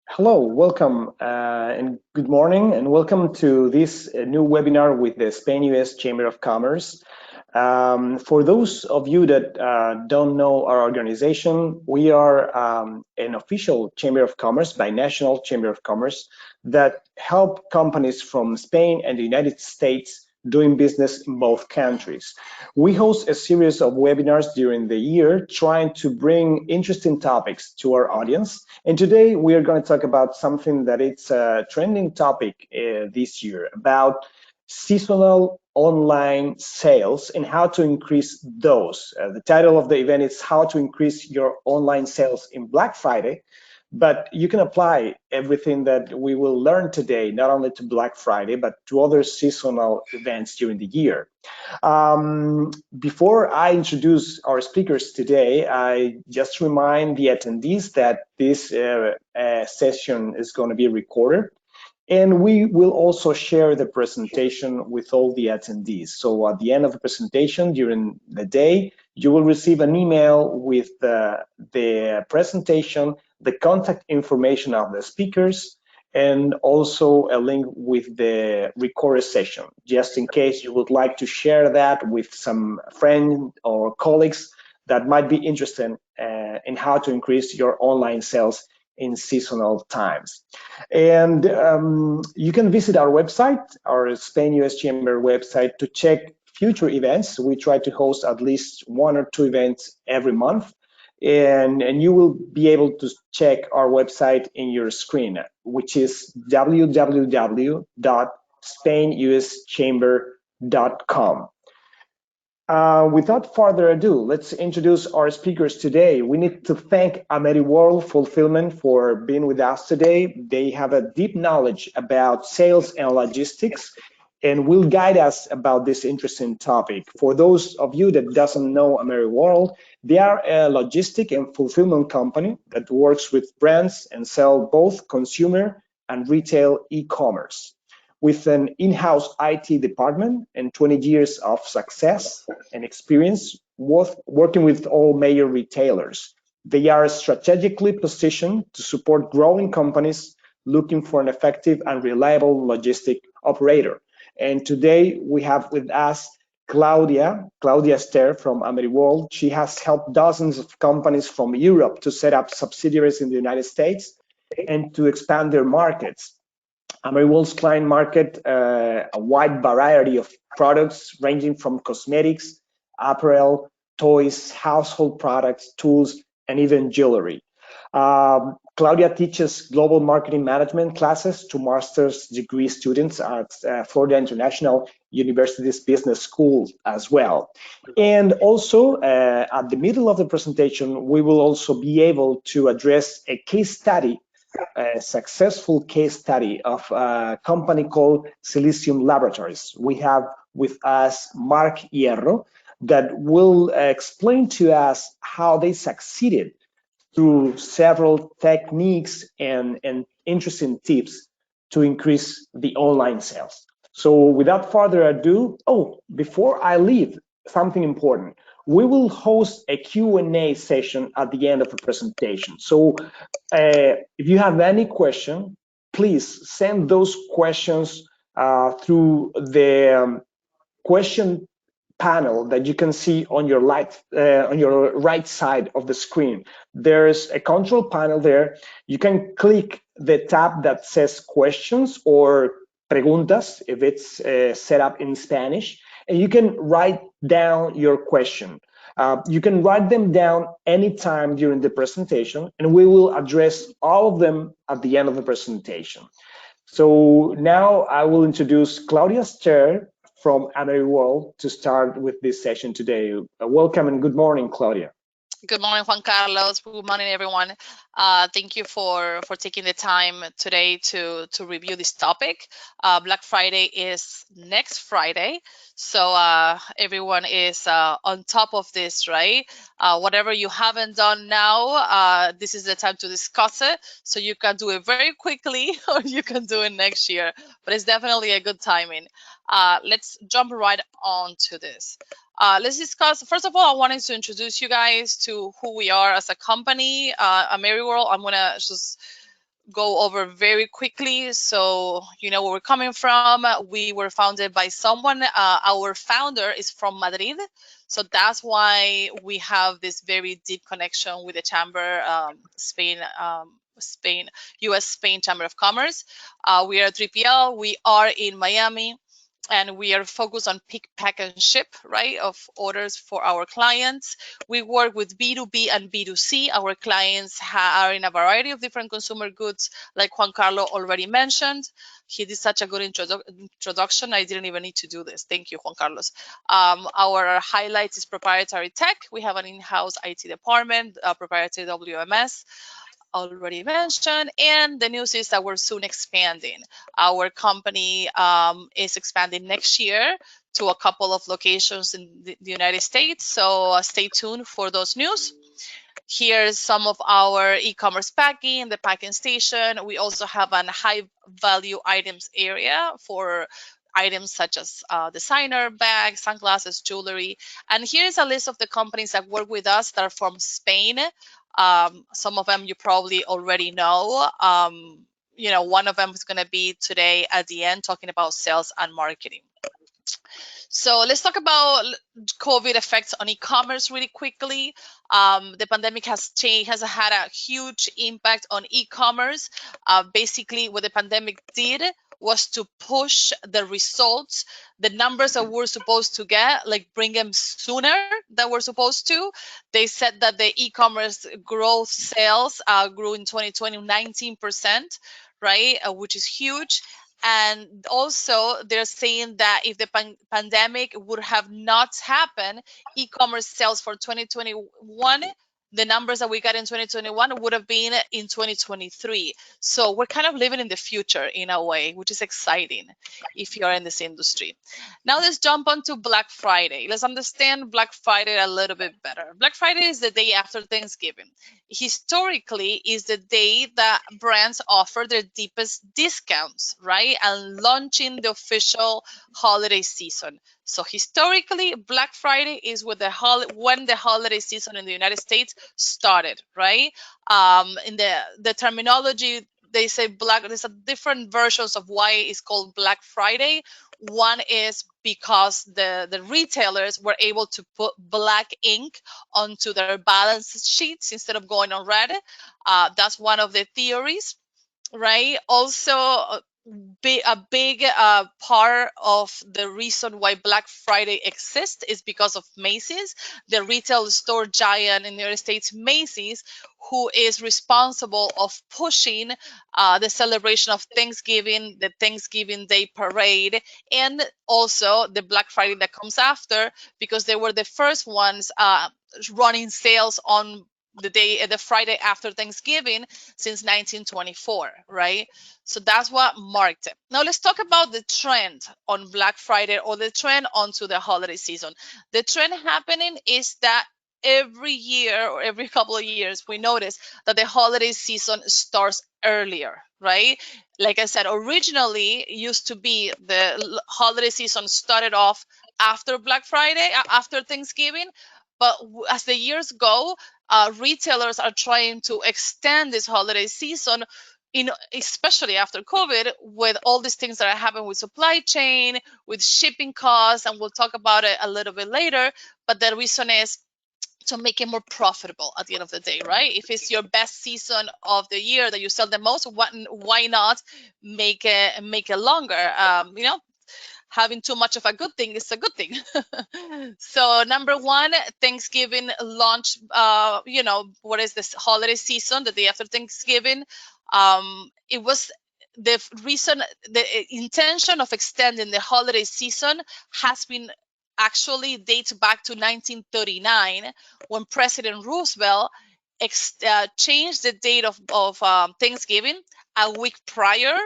Hello, welcome and good morning, and welcome to this new webinar with the Spain-US Chamber of Commerce. For those of you that don't know our organization, we are an official Chamber of Commerce, binational Chamber of Commerce, that help companies from Spain and the United States doing business in both countries. We host a series of webinars during the year trying to bring interesting topics to our audience. And today we are going to talk about something that it's a trending topic this year, about seasonal online sales and how to increase those. The title of the event is How to Increase Your Online Sales in Black Friday. But you can apply everything that we will learn today, not only to Black Friday, but to other seasonal events during the year. Before I introduce our speakers today, I just remind the attendees that this session is going to be recorded. And we will also share the presentation with all the attendees. So at the end of the presentation during the day, you will receive an email with the presentation, the contact information of the speakers, and also a link with the recorded session, just in case you would like to share that with some friends or colleagues that might be interested in how to increase your online sales in seasonal times. And you can visit our website, our Spain-US Chamber website, to check future events. We try to host at least 1 or 2 events every month. And you will be able to check our website in your screen, which is www.spainuschamber.com. Without further ado, let's introduce our speakers today. We need to thank AmeriWorld Fulfillment for being with us today. They have a deep knowledge about sales and logistics and will guide us about this interesting topic. For those of you that doesn't know AmeriWorld, they are a logistic and fulfillment company that works with brands and sell both consumer and retail e-commerce. With an in-house IT department and 20 years of success and experience working with all major retailers, they are strategically positioned to support growing companies looking for an effective and reliable logistic operator. And today we have with us Cloudya Esther from AmeriWorld. She has helped dozens of companies from Europe to set up subsidiaries in the United States and to expand their markets. AmeriWorld's client market a wide variety of products ranging from cosmetics, apparel, toys, household products, tools, and even jewelry. Cloudya teaches global marketing management classes to master's degree students at Florida International University's Business School as well. And also at the middle of the presentation, we will also be able to address a case study, a successful case study of a company called Silesium Laboratories. We have with us Mark Hierro that will explain to us how they succeeded through several techniques and interesting tips to increase the online sales. So without further ado, before I leave, something important. We will host a Q&A session at the end of the presentation. So if you have any question, please send those questions through the question panel that you can see on your right side of the screen. There's a control panel there. You can click the tab that says questions or preguntas if it's set up in Spanish, and you can write down your question. You can write them down anytime during the presentation, and we will address all of them at the end of the presentation. So now I will introduce Cloudya Esther from AmeriWorld to start with this session today. Welcome and good morning, Cloudya. Good morning, Juan Carlos. Good morning, everyone. Thank you for taking the time today to review this topic. Black Friday is next Friday, so everyone is on top of this, right? Whatever you haven't done now, this is the time to discuss it. So you can do it very quickly, or you can do it next year. But it's definitely a good timing. Let's jump right on to this. Let's discuss. First of all, I wanted to introduce you guys to who we are as a company, AmeriWorld. I'm gonna just go over very quickly so you know where we're coming from. We were founded by someone. Our founder is from Madrid, so that's why we have this very deep connection with the chamber, Spain, U.S. Spain Chamber of Commerce. We are 3PL. We are in Miami, and we are focused on pick, pack, and ship, right, of orders for our clients. We work with B2B and B2C. Our clients are in a variety of different consumer goods, like Juan Carlo already mentioned. He did such a good introduction. I didn't even need to do this. Thank you, Juan Carlos. Our highlights is proprietary tech. We have an in-house IT department, proprietary WMS, already mentioned, and the news is that we're soon expanding. Our company is expanding next year to a couple of locations in the United States, so stay tuned for those news. Here's some of our e-commerce packing, the packing station. We also have a high value items area for items such as designer bags, sunglasses, jewelry. And here's a list of the companies that work with us that are from Spain. Some of them you probably already know. One of them is going to be today at the end talking about sales and marketing. So let's talk about COVID effects on e-commerce really quickly. The pandemic has had a huge impact on e-commerce. Basically, what the pandemic did was to push the results, the numbers that we're supposed to get, like bring them sooner than we're supposed to. They said that the e-commerce growth sales grew in 2020 19%, right, which is huge. And also, they're saying that if the pandemic would have not happened, e-commerce sales for 2021, the numbers that we got in 2021 would have been in 2023. So we're kind of living in the future in a way, which is exciting if you're in this industry. Now let's jump on to Black Friday. Let's understand Black Friday a little bit better. Black Friday is the day after Thanksgiving. Historically is the day that brands offer their deepest discounts, right? And launching the official holiday season. So historically, Black Friday is when the holiday season in the United States started, right? In the terminology, they say there's a different versions of why it's called Black Friday. One is because the retailers were able to put black ink onto their balance sheets instead of going on red. That's one of the theories, right? Also, a big part of the reason why Black Friday exists is because of Macy's, the retail store giant in the United States, Macy's, who is responsible of pushing the celebration of Thanksgiving, the Thanksgiving Day parade, and also the Black Friday that comes after, because they were the first ones running sales on the Friday after Thanksgiving since 1924, right? So that's what marked it. Now let's talk about the trend on Black Friday, or the trend onto the holiday season. The trend happening is that every year or every couple of years, we notice that the holiday season starts earlier, right? Like I said, originally it used to be the holiday season started off after Black Friday, after Thanksgiving. But as the years go, retailers are trying to extend this holiday season, especially after COVID, with all these things that are happening with supply chain, with shipping costs, and we'll talk about it a little bit later. But the reason is to make it more profitable at the end of the day, right? If it's your best season of the year that you sell the most, why not make it longer? Having too much of a good thing is a good thing. So number one, Thanksgiving launch, what is this holiday season, the day after Thanksgiving. It was the reason, the intention of extending the holiday season has been actually dates back to 1939, when President Roosevelt changed the date of Thanksgiving a week prior,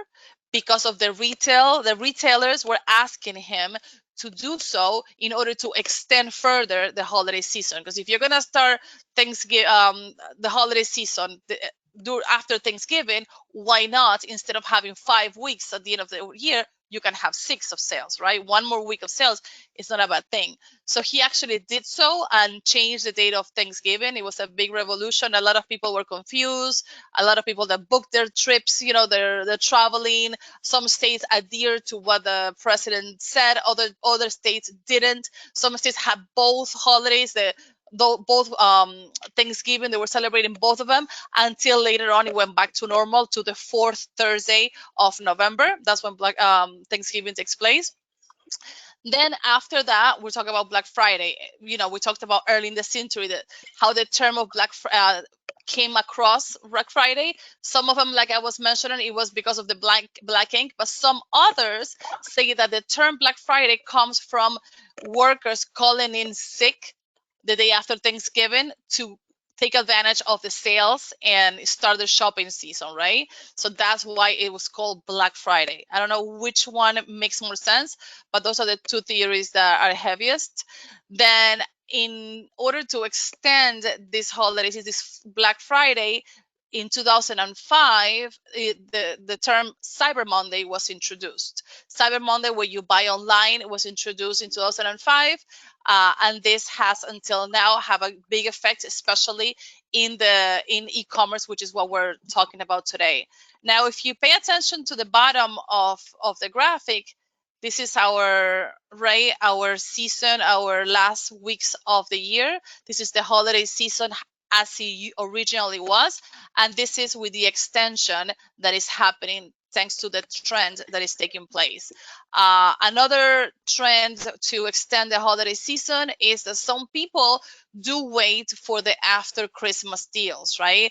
because of the retailers were asking him to do so in order to extend further the holiday season. Because if you're gonna start the holiday season after Thanksgiving, why not, instead of having 5 weeks at the end of the year, you can have 6 of sales, right? One more week of sales is not a bad thing. So he actually did so and changed the date of Thanksgiving. It was a big revolution. A lot of people were confused. A lot of people that booked their trips, they're traveling. Some states adhered to what the president said. Other states didn't. Some states had both holidays. Both Thanksgiving, they were celebrating both of them until later on it went back to normal to the fourth Thursday of November. That's when Thanksgiving takes place. Then after that, we'll talk about Black Friday. We talked about early in the century that how the term of came across Black Friday. Some of them, like I was mentioning, it was because of the black ink, but some others say that the term Black Friday comes from workers calling in sick the day after Thanksgiving to take advantage of the sales and start the shopping season, right? So that's why it was called Black Friday. I don't know which one makes more sense, but those are the two theories that are heaviest. Then, in order to extend this holiday, this Black Friday, in 2005, the term Cyber Monday was introduced. Cyber Monday, where you buy online, was introduced in 2005, and this has until now have a big effect, especially in e-commerce, which is what we're talking about today. Now, if you pay attention to the bottom of the graphic, this is our season, our last weeks of the year. This is the holiday season as it originally was, and this is with the extension that is happening thanks to the trend that is taking place. Another trend to extend the holiday season is that some people do wait for the after Christmas deals, right?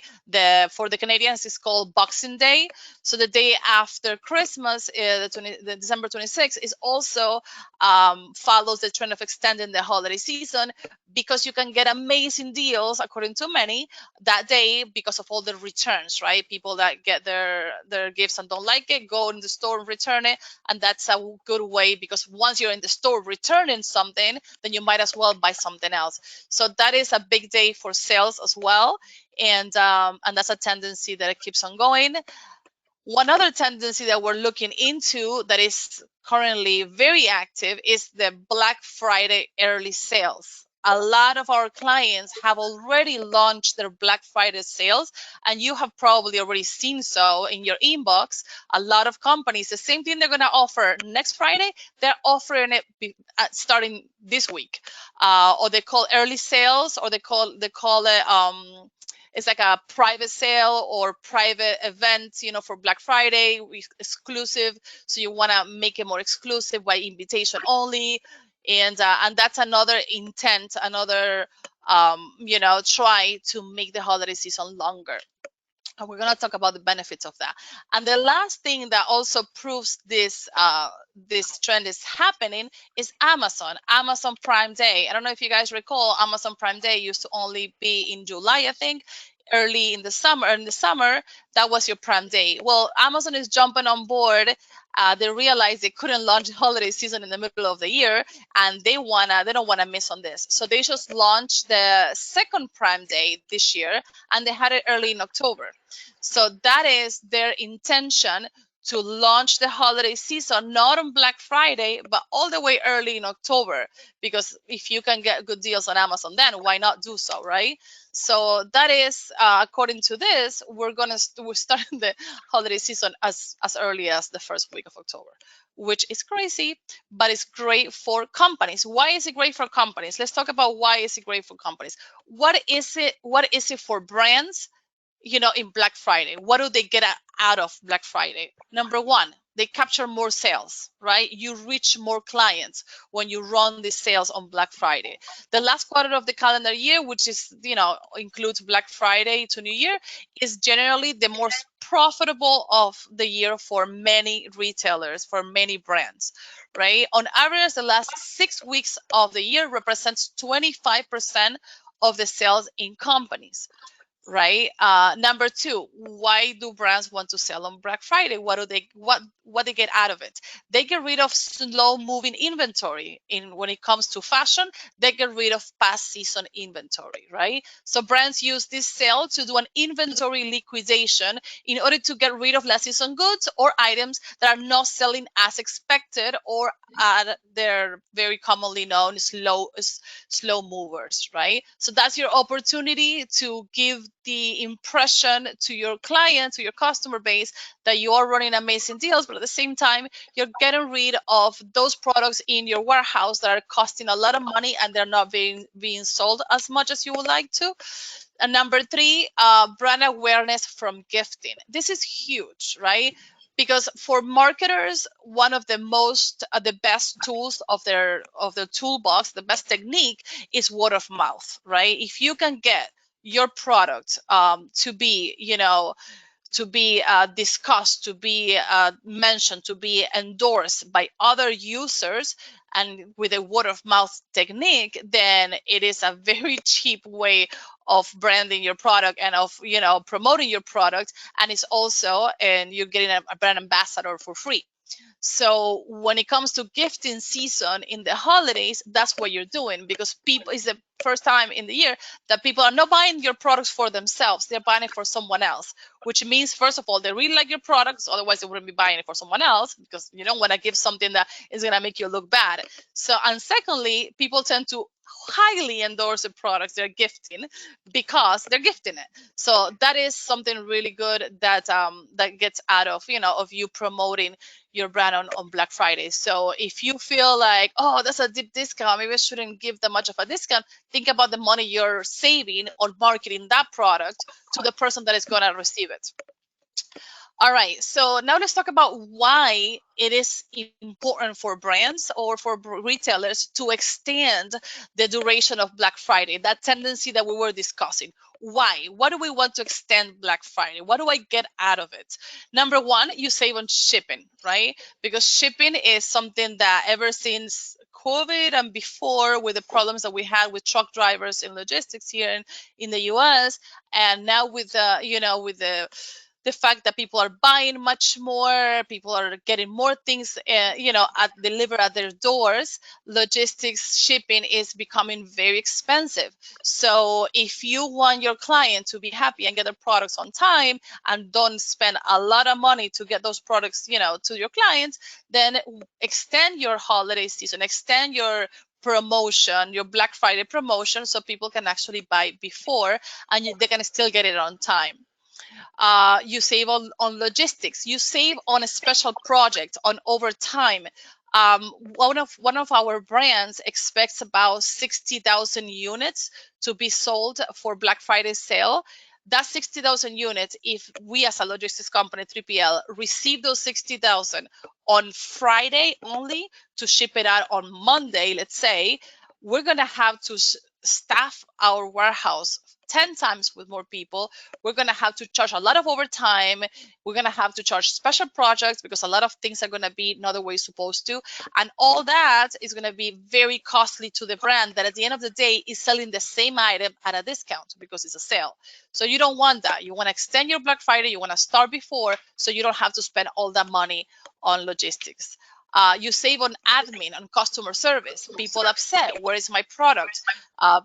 For the Canadians, it's called Boxing Day. So the day after Christmas, the December 26th, is also follows the trend of extending the holiday season because you can get amazing deals, according to many, that day because of all the returns, right? People that get their gifts and don't like it, go in the store and return it. And that's a good way because once you're in the store returning something, then you might as well buy something else. So that is a big day for sales as well. And that's a tendency that keeps on going. One other tendency that we're looking into that is currently very active is the Black Friday early sales. A lot of our clients have already launched their Black Friday sales, and you have probably already seen so in your inbox. A lot of companies, the same thing they're going to offer next Friday, they're offering it starting this week, or they call early sales, or they call it it's like a private sale or private event, for Black Friday, exclusive. So you want to make it more exclusive by invitation only, and that's another intent, another try to make the holiday season longer. And we're going to talk about the benefits of that. And the last thing that also proves this trend is happening is Amazon Prime Day. I don't know if you guys recall, Amazon Prime Day used to only be in July, I think, early in the summer. In the summer, that was your Prime Day. Well, Amazon is jumping on board. They realized they couldn't launch the holiday season in the middle of the year, and they don't wanna miss on this. So they just launched the second Prime Day this year, and they had it early in October. So that is their intention, to launch the holiday season not on Black Friday, but all the way early in October. Because if you can get good deals on Amazon, then why not do so, right? So that is, according to this, we're starting the holiday season as early as the first week of October, which is crazy, but it's great for companies. Why is it great for companies? Let's talk about why is it great for companies. What is it for brands? In Black Friday, what do they get out of Black Friday? Number one, they capture more sales, right? You reach more clients when you run these sales on Black Friday. The last quarter of the calendar year, which is, includes Black Friday to New Year, is generally the most profitable of the year for many retailers, for many brands, right? On average, the last 6 weeks of the year represents 25% of the sales in companies. right? Number two, why do brands want to sell on Black Friday? What they get out of it? They get rid of slow moving inventory. In when it comes to fashion, they get rid of past season inventory, right? So brands use this sale to do an inventory liquidation in order to get rid of last season goods or items that are not selling as expected, or they're very commonly known slow movers, right? So that's your opportunity to give the impression to your client, to your customer base, that you are running amazing deals, but at the same time, you're getting rid of those products in your warehouse that are costing a lot of money and they're not being sold as much as you would like to. And number three, brand awareness from gifting. This is huge, right? Because for marketers, one of the best tools of their toolbox, the best technique is word of mouth, right? If you can get your product to be, discussed, to be mentioned, to be endorsed by other users, and with a word of mouth technique, then it is a very cheap way of branding your product and of promoting your product. And it's also, and you're getting a brand ambassador for free. So when it comes to gifting season in the holidays, that's what you're doing, because people, is the first time in the year that people are not buying your products for themselves. They're buying it for someone else, which means, first of all, they really like your products. Otherwise, they wouldn't be buying it for someone else, because you don't want to give something that is going to make you look bad. So, and secondly, people tend to highly endorse the products they're gifting because they're gifting it. So that is something really good that gets out of of you promoting your brand on Black Friday. So if you feel like, oh, that's a deep discount, maybe I shouldn't give that much of a discount, think about the money you're saving on marketing that product to the person that is going to receive it. All right, so now let's talk about why it is important for brands or for retailers to extend the duration of Black Friday, that tendency that we were discussing. Why? What do we want to extend Black Friday? What do I get out of it? Number one, you save on shipping, right? Because shipping is something that ever since COVID and before, with the problems that we had with truck drivers and logistics here in the US, and now with with the fact that people are buying much more, people are getting more things, delivered at their doors. Logistics shipping is becoming very expensive. So if you want your client to be happy and get their products on time and don't spend a lot of money to get those products, to your clients, then extend your holiday season, extend your promotion, your Black Friday promotion, so people can actually buy before, and they can still get it on time. You save on logistics, you save on a special project, on overtime. One of our brands expects about 60,000 units to be sold for Black Friday sale. That 60,000 units, if we as a logistics company, 3PL, receive those 60,000 on Friday only to ship it out on Monday, let's say, we're going to have to staff our warehouse 10 times with more people. We're going to have to charge a lot of overtime. We're going to have to charge special projects because a lot of things are going to be not the way it's supposed to. And all that is going to be very costly to the brand that at the end of the day is selling the same item at a discount because it's a sale. So you don't want that. You want to extend your Black Friday. You want to start before so you don't have to spend all that money on logistics. You save on admin, on customer service. People upset. Where is my product? I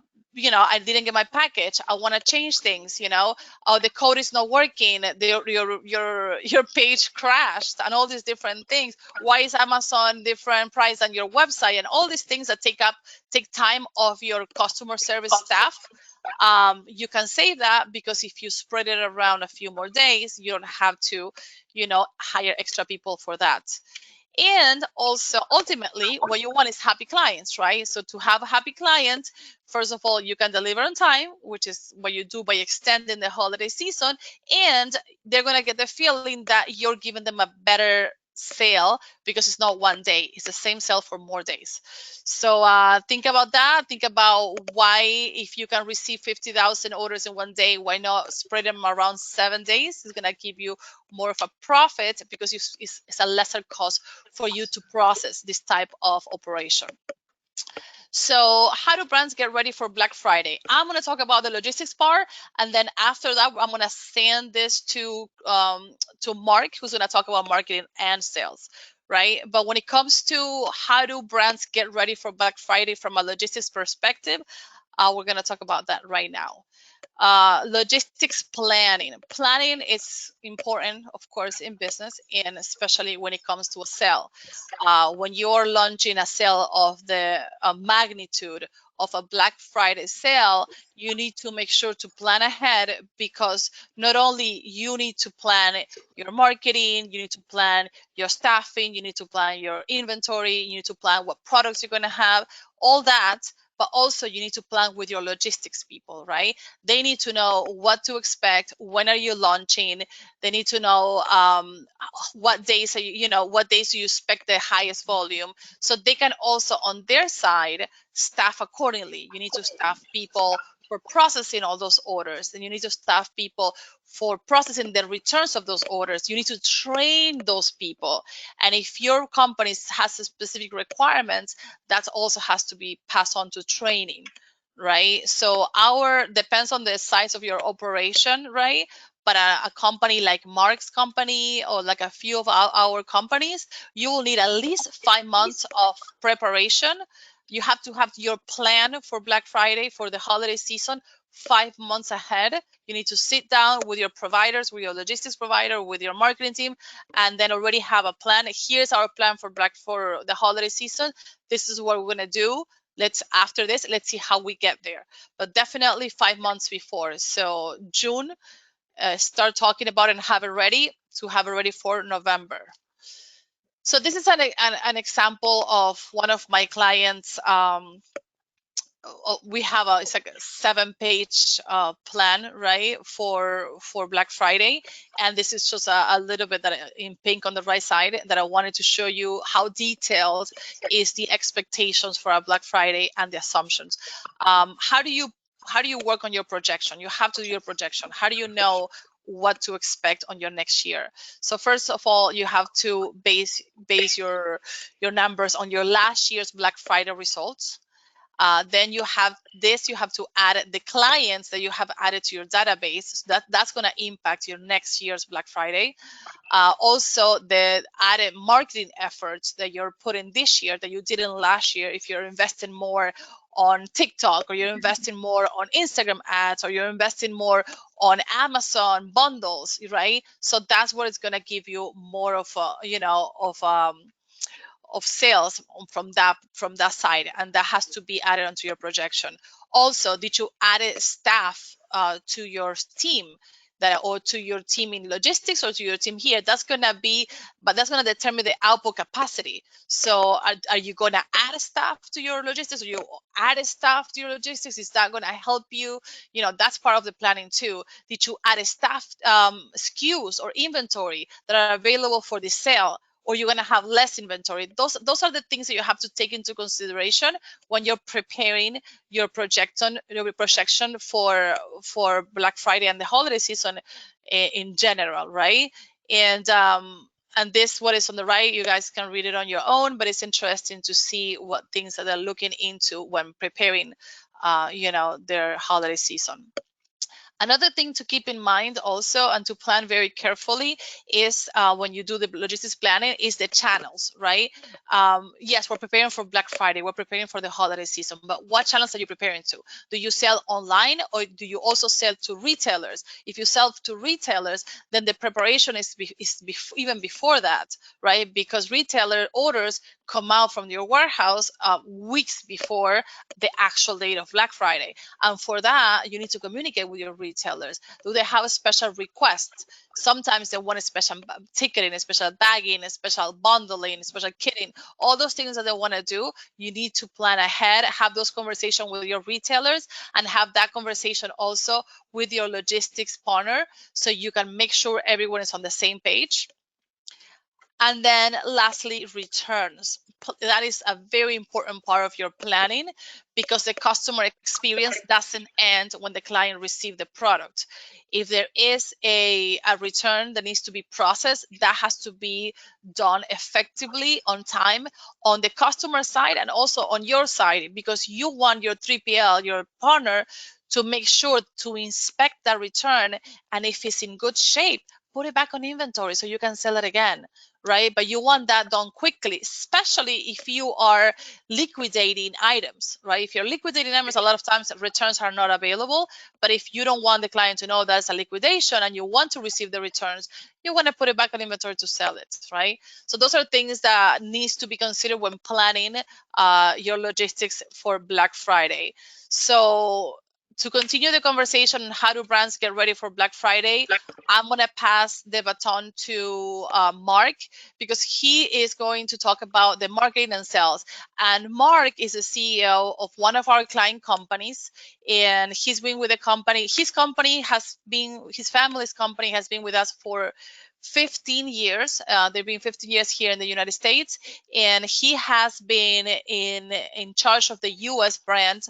didn't get my package. I want to change things. Oh, the code is not working. Your page crashed, and all these different things. Why is Amazon different price than your website? And all these things that take time of your customer service staff. You can save that because if you spread it around a few more days, you don't have to, hire extra people for that. And also, ultimately, what you want is happy clients, right? So to have a happy client, first of all, you can deliver on time, which is what you do by extending the holiday season. And they're going to get the feeling that you're giving them a better sale because it's not one day. It's the same sale for more days. So think about that. Think about why, if you can receive 50,000 orders in one day, why not spread them around 7 days? It's going to give you more of a profit because it's a lesser cost for you to process this type of operation. So how do brands get ready for Black Friday? I'm going to talk about the logistics part, and then after that, I'm going to send this to Mark, who's going to talk about marketing and sales, right? But when it comes to how do brands get ready for Black Friday from a logistics perspective, we're going to talk about that right now. Logistics planning. Planning is important, of course, in business, and especially when it comes to a sale. When you're launching a sale of the magnitude of a Black Friday sale, you need to make sure to plan ahead, because not only you need to plan your marketing, you need to plan your staffing, you need to plan your inventory, you need to plan what products you're going to have, all that. But also you need to plan with your logistics people, right? They need to know what to expect. When are you launching? They need to know what days are what days do you expect the highest volume, so they can also on their side staff accordingly. You need to staff people for processing all those orders, and you need to staff people for processing the returns of those orders. You need to train those people, and if your company has a specific requirements, that also has to be passed on to training, right? So our depends on the size of your operation, right? But a company like Mark's company, or like a few of our companies, you will need at least 5 months of preparation. You have to have your plan for Black Friday, for the holiday season, 5 months ahead. You need to sit down with your providers, with your logistics provider, with your marketing team, and then already have a plan. Here's our plan for the holiday season. This is what we're gonna do. After this, let's see how we get there. But definitely 5 months before. So June, start talking about it and have it ready for November. So this is an example of one of my clients. We have it's like a 7-page plan, right, for Black Friday, and this is just a little bit that in pink on the right side that I wanted to show you how detailed is the expectations for our Black Friday and the assumptions. How do you work on your projection? You have to do your projection. How do you know what to expect on your next year? So first of all, you have to base your numbers on your last year's Black Friday results. Then you have to add the clients that you have added to your database. So that's going to impact your next year's Black Friday. Also, the added marketing efforts that you're putting this year that you didn't last year. If you're investing more on TikTok, or you're investing more on Instagram ads, or you're investing more on Amazon bundles, right? So that's what it's going to give you more of a of sales from that side, and that has to be added onto your projection. Also, did you add staff to your team, or to your team in logistics, or to your team here? That's gonna determine the output capacity. So are you gonna add staff to your logistics, or you add staff to your logistics? Is that gonna help you? That's part of the planning too. Did you add a staff SKUs or inventory that are available for the sale, or you're going to have less inventory? Those are the things that you have to take into consideration when you're preparing your projection for Black Friday and the holiday season in general, right? And this, what is on the right, you guys can read it on your own, but it's interesting to see what things that they're looking into when preparing their holiday season. Another thing to keep in mind also, and to plan very carefully, is when you do the logistics planning, is the channels, right? Yes, we're preparing for Black Friday, we're preparing for the holiday season, but what channels are you preparing to? Do you sell online, or do you also sell to retailers? If you sell to retailers, then the preparation is even before that, right? Because retailer orders come out from your warehouse weeks before the actual date of Black Friday. And for that, you need to communicate with your retailers. Do they have a special request? Sometimes they want a special ticketing, a special bagging, a special bundling, a special kitting, all those things that they want to do. You need to plan ahead, have those conversations with your retailers, and have that conversation also with your logistics partner, so you can make sure everyone is on the same page. And then lastly, returns. That is a very important part of your planning because the customer experience doesn't end when the client receives the product. If there is a return that needs to be processed, that has to be done effectively on time on the customer side and also on your side, because you want your 3PL, your partner, to make sure to inspect that return, and if it's in good shape, put it back on inventory so you can sell it again, right? But you want that done quickly, especially if you are liquidating items, right? If you're liquidating items, a lot of times returns are not available. But if you don't want the client to know that's a liquidation and you want to receive the returns, you want to put it back on inventory to sell it, right? So those are things that needs to be considered when planning your logistics for Black Friday. So to continue the conversation on how do brands get ready for Black Friday, I'm going to pass the baton to Mark, because he is going to talk about the marketing and sales. And Mark is the CEO of one of our client companies, and he's been with the company. His company has been, his family's company has been with us for 15 years. They've been 15 years here in the United States, and he has been in charge of the US brand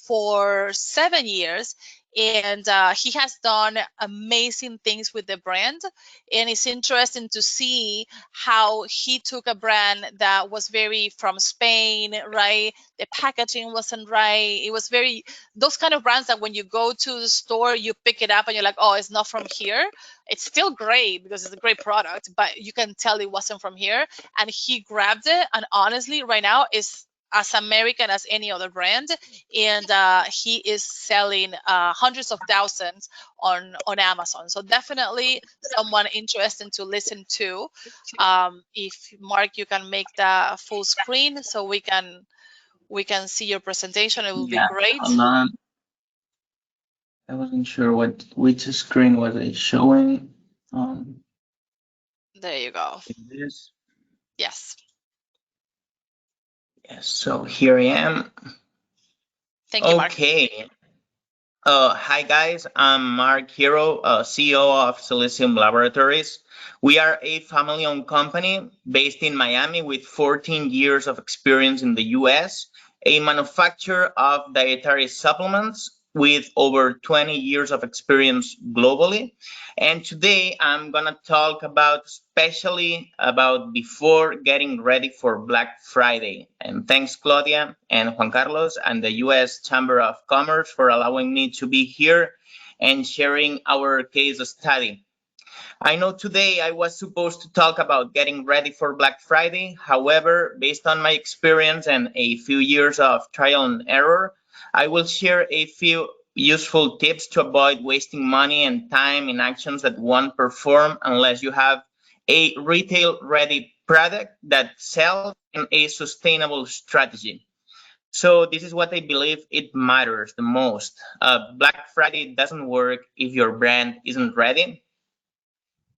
for 7 years, and he has done amazing things with the brand. And it's interesting to see how he took a brand that was very from Spain, right? The packaging wasn't right. It was very, those kind of brands that when you go to the store you pick it up and you're like, oh, it's not from here. It's still great because it's a great product, but you can tell it wasn't from here. And he grabbed it, and honestly right now is as American as any other brand, and he is selling hundreds of thousands on Amazon. So definitely someone interesting to listen to. If Mark, you can make the full screen so we can see your presentation, it will be Yeah, great. hold on. I wasn't sure which screen was it showing. There you go. This. Yes. Yes, so here I am. Thank you, Mark. Okay. Hi guys, I'm Mark Hero, CEO of Silesium Laboratories. We are a family-owned company based in Miami with 14 years of experience in the US, a manufacturer of dietary supplements with over 20 years of experience globally. And today I'm gonna talk about especially about before getting ready for Black Friday. And thanks Claudia and Juan Carlos and the US Chamber of Commerce for allowing me to be here and sharing our case study. I know today I was supposed to talk about getting ready for Black Friday. However, based on my experience and a few years of trial and error, I will share a few useful tips to avoid wasting money and time in actions that won't perform unless you have a retail ready product that sells and a sustainable strategy. So this is what I believe it matters the most. Black Friday doesn't work if your brand isn't ready.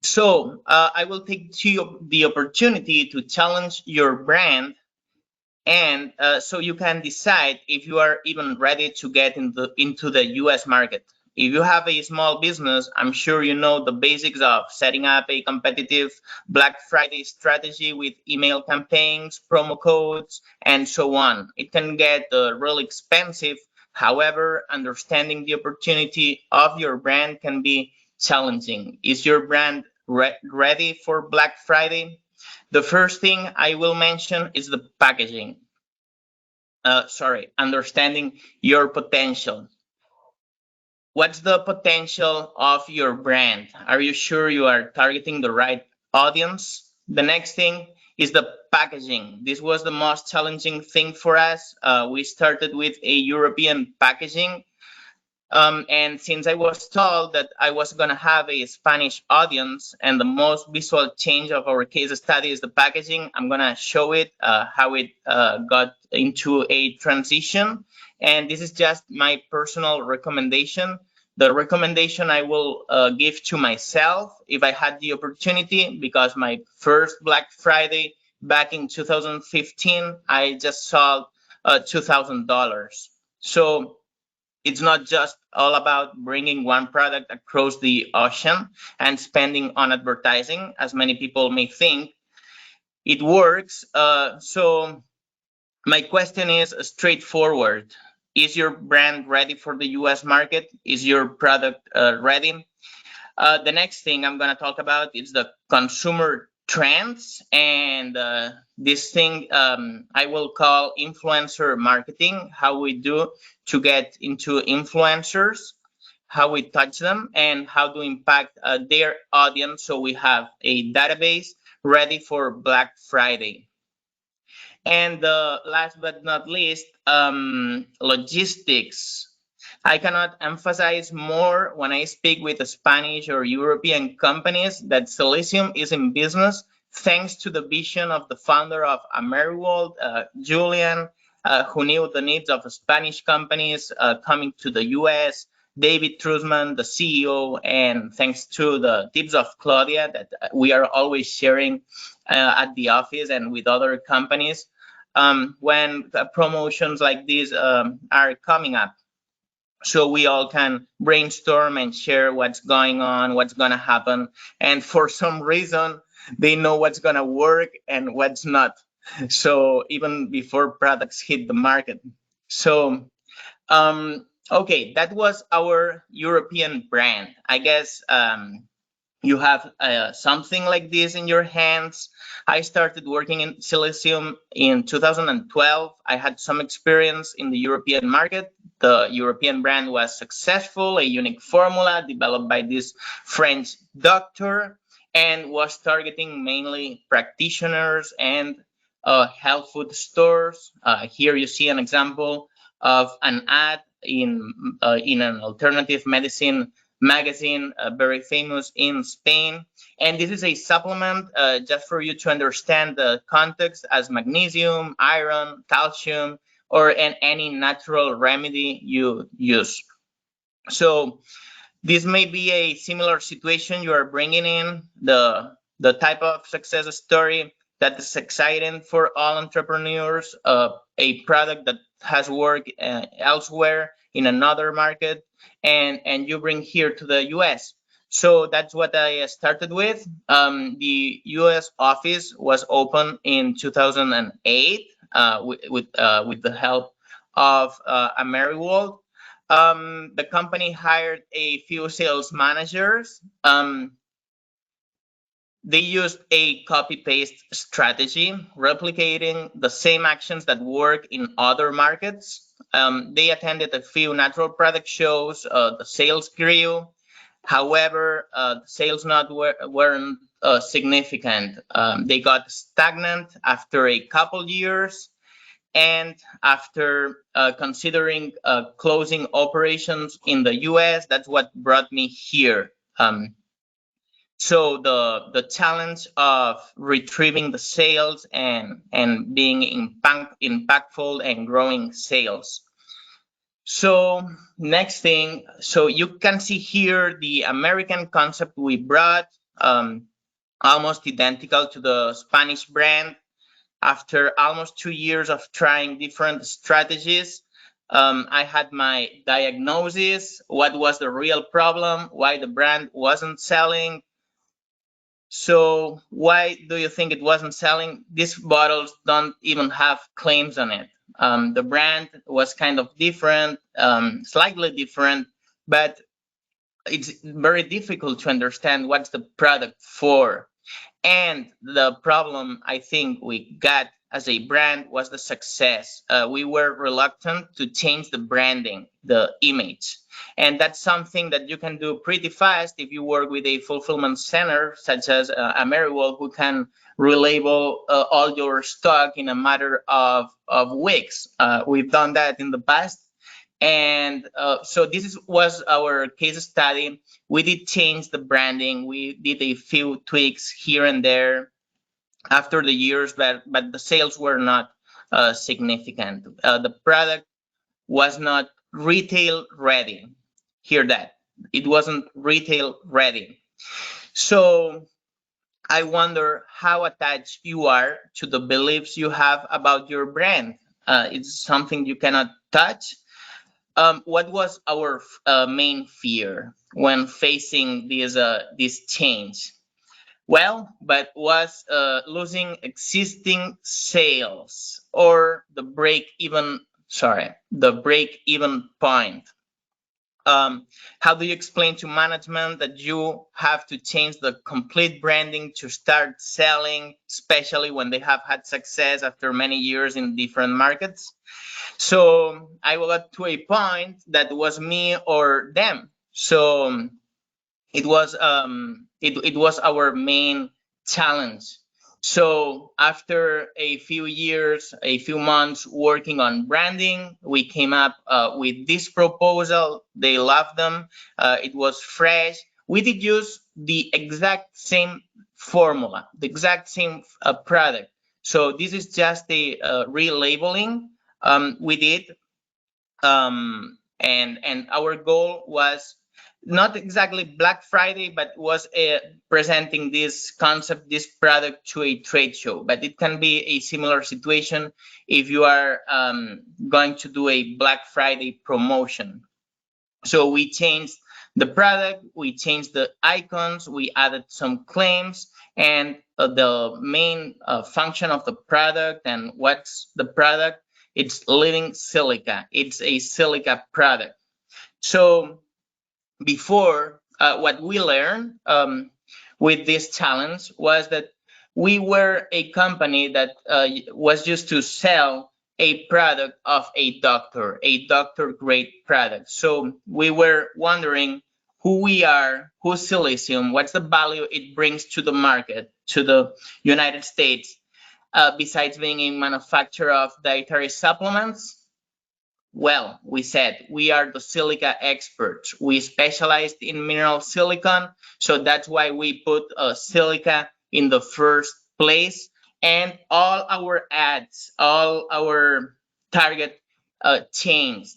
So I will take the opportunity to challenge your brand, and so you can decide if you are even ready to get into the US market. If you have a small business, I'm sure you know the basics of setting up a competitive Black Friday strategy with email campaigns, promo codes, and so on. It can get really expensive. However, understanding the opportunity of your brand can be challenging. Is your brand ready for Black Friday? The first thing I will mention is the packaging. Understanding your potential. What's the potential of your brand? Are you sure you are targeting the right audience? The next thing is the packaging. This was the most challenging thing for us. We started with a European packaging. And since I was told that I was going to have a Spanish audience and the most visual change of our case study is the packaging, I'm going to show it how it got into a transition. And this is just my personal recommendation. The recommendation I will give to myself if I had the opportunity, because my first Black Friday back in 2015, I just sold $2,000. So it's not just all about bringing one product across the ocean and spending on advertising, as many people may think. it works. So my question is straightforward. Is your brand ready for the US market? Is your product ready? The next thing I'm going to talk about is the consumer trends, and this thing I will call influencer marketing, how we do to get into influencers, how we touch them, and how to impact their audience so we have a database ready for Black Friday. And last but not least, logistics. I cannot emphasize more when I speak with Spanish or European companies that Silesium is in business thanks to the vision of the founder of Ameriworld, Julian, who knew the needs of Spanish companies coming to the US, David Trusman, the CEO, and thanks to the tips of Cloudya that we are always sharing at the office and with other companies when promotions like these are coming up, so we all can brainstorm and share what's going on, what's going to happen, and for some reason they know what's going to work and what's not, so even before products hit the market. So okay, that was our European brand. I guess you have something like this in your hands. I started working in Silesium in 2012. I had some experience in the European market. The European brand was successful, a unique formula developed by this French doctor, and was targeting mainly practitioners and health food stores. Here you see an example of an ad in an alternative medicine magazine, very famous in Spain. And this is a supplement just for you to understand the context as magnesium, iron, calcium, or any natural remedy you use. So this may be a similar situation you are bringing in, the type of success story that is exciting for all entrepreneurs, a product that has worked elsewhere in another market, and you bring here to the US. So that's what I started with. The US office was open in 2008 with the help of Ameriworld. The company hired a few sales managers. They used a copy-paste strategy, replicating the same actions that work in other markets. They attended a few natural product shows. The sales grew. However, the sales weren't significant. They got stagnant after a couple years. And after considering closing operations in the US, that's what brought me here. So the challenge of retrieving the sales and being impactful and growing sales. So next thing, so you can see here the American concept we brought, almost identical to the Spanish brand. After almost 2 years of trying different strategies, I had my diagnosis, what was the real problem, why the brand wasn't selling. So why do you think it wasn't selling? These bottles don't even have claims on it. The brand was kind of different, slightly different, but it's very difficult to understand what's the product for. And the problem I think we got as a brand was the success. We were reluctant to change the branding, the image. And that's something that you can do pretty fast if you work with a fulfillment center such as Ameriworld, who can relabel all your stock in a matter of weeks. We've done that in the past. And so this was our case study. We did change the branding. We did a few tweaks here and there after the years, but the sales were not significant. The product was not retail ready. Hear that. It wasn't retail ready. So I wonder how attached you are to the beliefs you have about your brand. It's something you cannot touch. What was our main fear when facing this change? well, but was losing existing sales or the break even point. How do you explain to management that you have to change the complete branding to start selling, especially when they have had success after many years in different markets? So I got to a point that was me or them. So it was our main challenge. So after a few years, a few months working on branding, we came up with this proposal. They loved them. It was fresh. We did use the exact same formula, the exact same product. So this is just a relabeling we did, and our goal was not exactly Black Friday, but was presenting this concept, this product to a trade show. But it can be a similar situation if you are going to do a Black Friday promotion. So we changed the product, we changed the icons, we added some claims, and the main function of the product. And what's the product? It's living silica. It's a silica product. So before, what we learned with this challenge was that we were a company that was used to sell a product of a doctor grade product. So we were wondering who we are, who's Silesium, what's the value it brings to the market, to the United States, besides being a manufacturer of dietary supplements. Well, we said we are the silica experts. We specialized in mineral silicon, so that's why we put silica in the first place. And all our ads, all our target changed.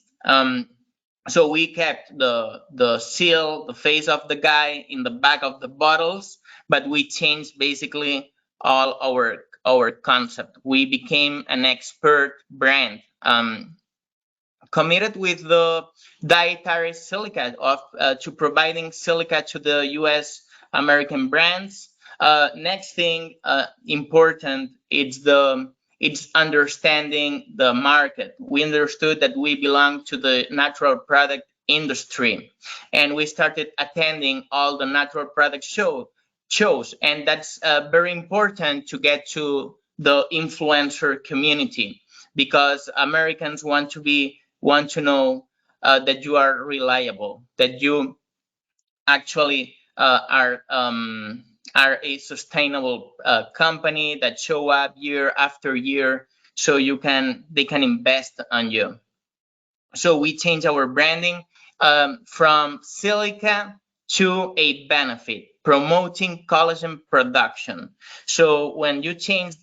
So we kept the seal, the face of the guy in the back of the bottles, but we changed basically all our concept. We became an expert brand. Committed with the dietary silica of to providing silica to the U.S. American brands. Next thing important, it's understanding the market. We understood that we belong to the natural product industry, and we started attending all the natural product shows, and that's very important to get to the influencer community, because Americans want to know that you are reliable, that you actually are a sustainable company that show up year after year, so they can invest on you. So we change our branding from silica to a benefit, promoting collagen production. So when you change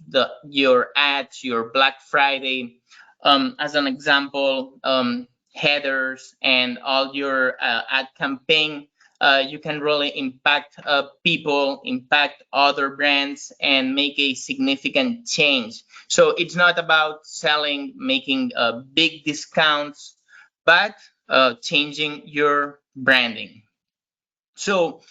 your ads, your Black Friday, as an example, headers and all your ad campaign, you can really impact people, impact other brands, and make a significant change. So it's not about selling, making big discounts, but changing your branding. So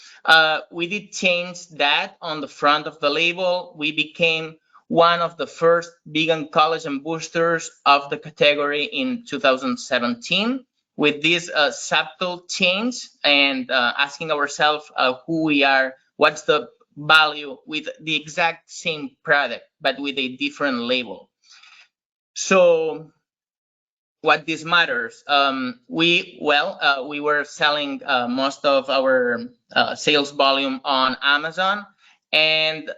we did change that on the front of the label. We became one of the first vegan collagen boosters of the category in 2017. With this subtle change and asking ourselves who we are, what's the value, with the exact same product, but with a different label. So what this matters. We were selling most of our sales volume on Amazon, and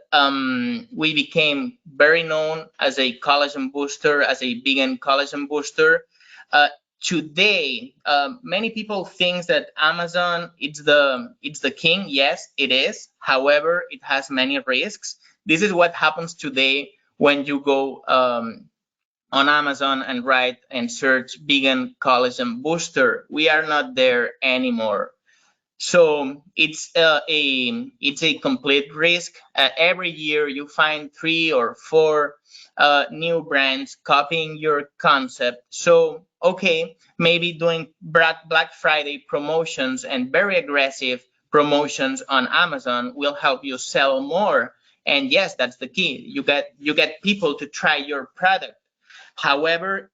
we became very known as a collagen booster, as a vegan collagen booster. Today, many people think that Amazon it's the king. Yes, it is. However, it has many risks. This is what happens today when you go on Amazon and write and search vegan collagen booster. We are not there anymore. So it's a complete risk. Every year you find 3 or 4 new brands copying your concept. So okay, maybe doing Black Friday promotions and very aggressive promotions on Amazon will help you sell more. And yes, that's the key. You get people to try your product. However,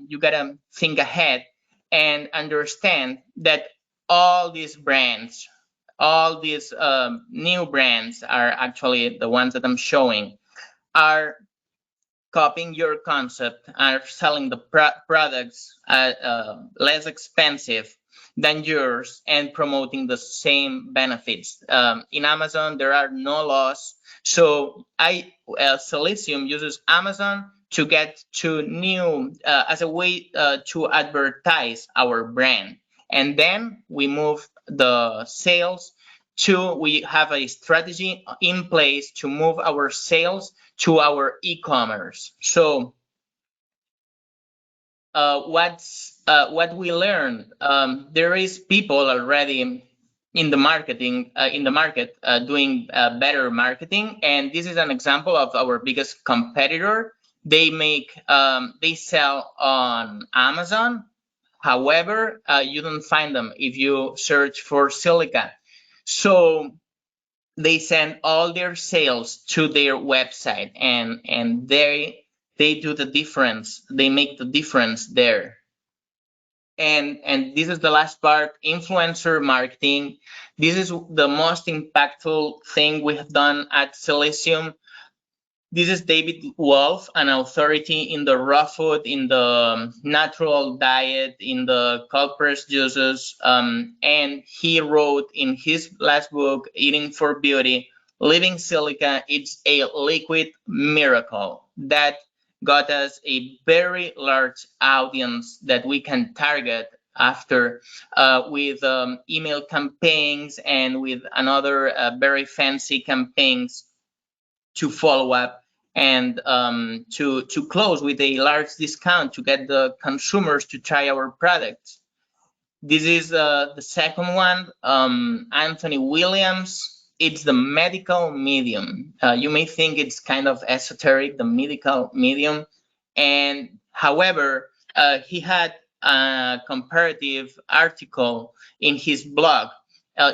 you gotta think ahead and understand that all these brands, all these new brands are actually the ones that I'm showing, are copying your concept, are selling the products less expensive than yours and promoting the same benefits. In Amazon, there are no laws. So Silicium uses Amazon to get to new, as a way to advertise our brand. And then we move the sales to, we have a strategy in place to move our sales to our e-commerce. So what we learned, there is people already in the market doing better marketing, and this is an example of our biggest competitor. They sell on Amazon. However, you don't find them if you search for silica. So they send all their sales to their website, and they do the difference. They make the difference there. And this is the last part, influencer marketing. This is the most impactful thing we have done at Silicium. This is David Wolf, an authority in the raw food, in the natural diet, in the cold pressed juices. And he wrote in his last book, Eating for Beauty, Living Silica, it's a liquid miracle that got us a very large audience that we can target after with email campaigns and with another very fancy campaigns to follow up and to close with a large discount to get the consumers to try our products. This is the second one, Anthony Williams. It's the medical medium. You may think it's kind of esoteric, the medical medium, and however, he had a comparative article in his blog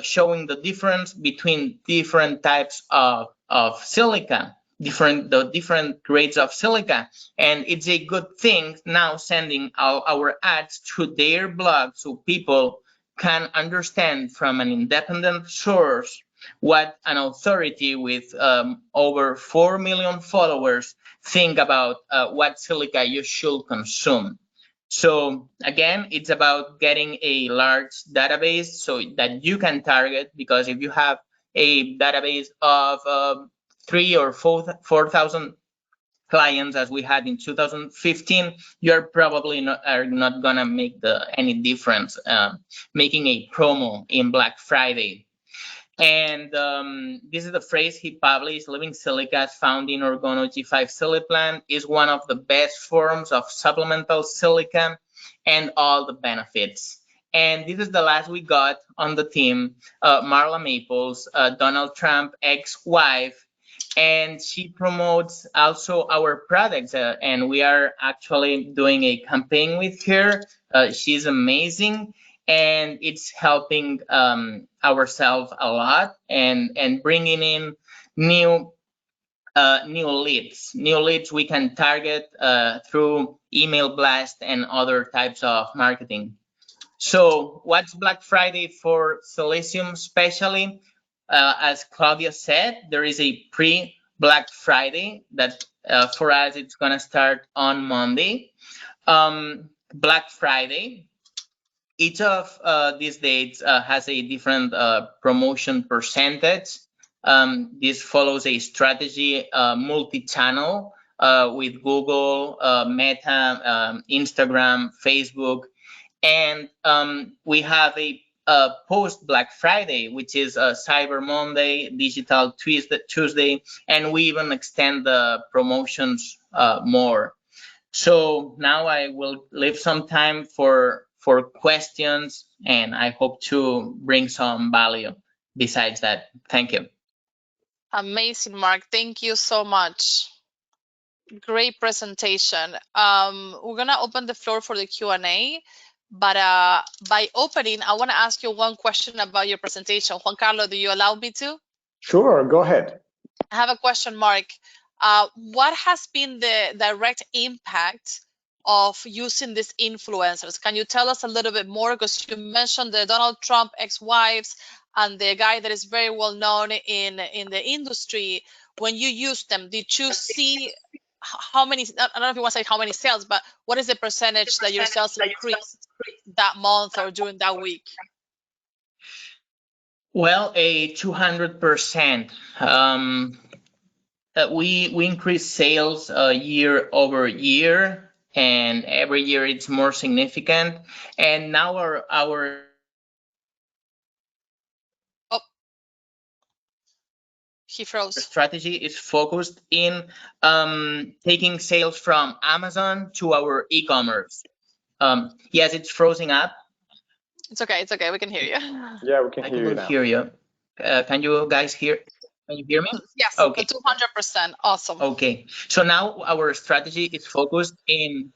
showing the difference between different types of silica, the different grades of silica. And it's a good thing now sending our ads to their blog so people can understand from an independent source what an authority with over 4 million followers think about what silica you should consume. So again, it's about getting a large database so that you can target, because if you have a database of 3,000 or 4,000 clients as we had in 2015, you're probably not gonna make any difference making a promo in Black Friday. And this is the phrase he published: living silica as found in Orgono G5 Siliplan is one of the best forms of supplemental silica and all the benefits. And this is the last we got on the team, Marla Maples, Donald Trump ex-wife, and she promotes also our products, and we are actually doing a campaign with her. She's amazing, and it's helping ourselves a lot and bringing in new leads we can target through email blast and other types of marketing. So what's Black Friday for Silicium especially? As Cloudya said, there is a pre-Black Friday that for us it's gonna start on Monday. Black Friday, each of these dates has a different promotion percentage. This follows a strategy multi-channel with Google, Meta, Instagram, Facebook, and we have a post Black Friday, which is Cyber Monday, Digital Tuesday, and we even extend the promotions more. So now I will leave some time for questions, and I hope to bring some value besides that. Thank you. Amazing, Mark. Thank you so much. Great presentation. We're gonna open the floor for the Q&A. But by opening, I want to ask you one question about your presentation. Juan Carlos, do you allow me to? Sure, go ahead. I have a question, Mark. What has been the direct impact of using these influencers? Can you tell us a little bit more? Because you mentioned the Donald Trump ex-wives and the guy that is very well known in the industry. When you use them, did you see how many? I don't know if you want to say how many sales, but what is the percentage that your sales increased that month or during that week? Well, a 200%. We increase sales year over year, and every year it's more significant. And now our Oh, he froze. strategy is focused in taking sales from Amazon to our e-commerce. Yes, it's frozen up. It's okay. It's okay. We can hear you. Yeah, we can I hear you could now. hear you. Can you guys hear? Can you hear me? Yes, Okay. 200%. Awesome. Okay. So now our strategy is focused in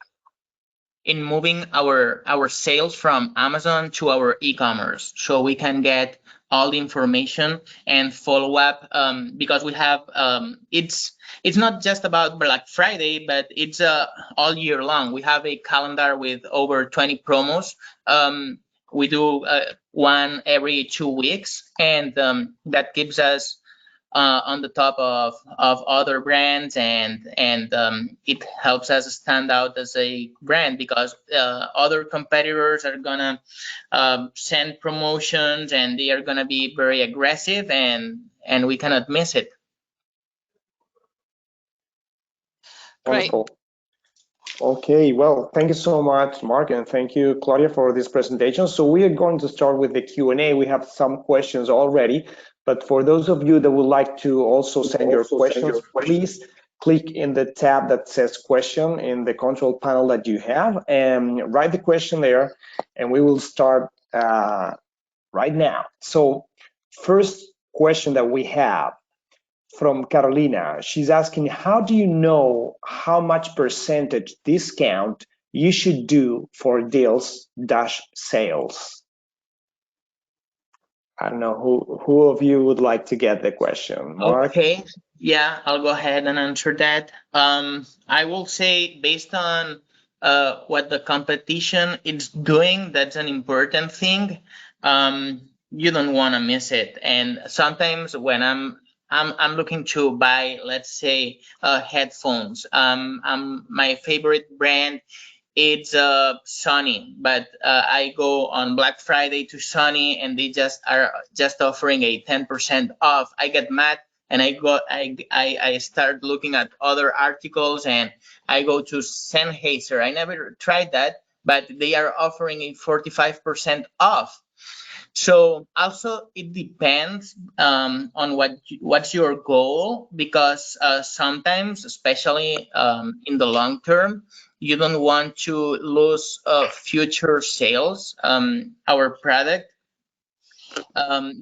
moving our sales from Amazon to our e-commerce, so we can get all the information and follow up, because we have it's not just about Black Friday, but it's all year long. We have a calendar with over 20 promos. We do one every 2 weeks, and that gives us on the top of other brands, and it helps us stand out as a brand, because other competitors are gonna send promotions, and they are gonna be very aggressive, and we cannot miss it. Great. Wonderful. Okay, well, thank you so much, Mark, and thank you, Claudia, for this presentation. So we are going to start with the Q&A. We have some questions already, but for those of you that would like to also send your questions, please click in the tab that says question in the control panel that you have and write the question there, and we will start right now. So first question that we have from Carolina. She's asking, how do you know how much percentage discount you should do for deals dash sales? I don't know who of you would like to get the question. Mark? Okay, yeah, I'll go ahead and answer that. I will say, based on what the competition is doing, that's an important thing. You don't want to miss it. And sometimes when I'm looking to buy, let's say, headphones. My favorite brand, it's Sony, but I go on Black Friday to Sony, and they just are just offering a 10% off. I get mad, and I start looking at other articles, and I go to Sennheiser. I never tried that, but they are offering a 45% off. So also it depends on what's your goal, because sometimes, especially in the long term, you don't want to lose future sales. Our product,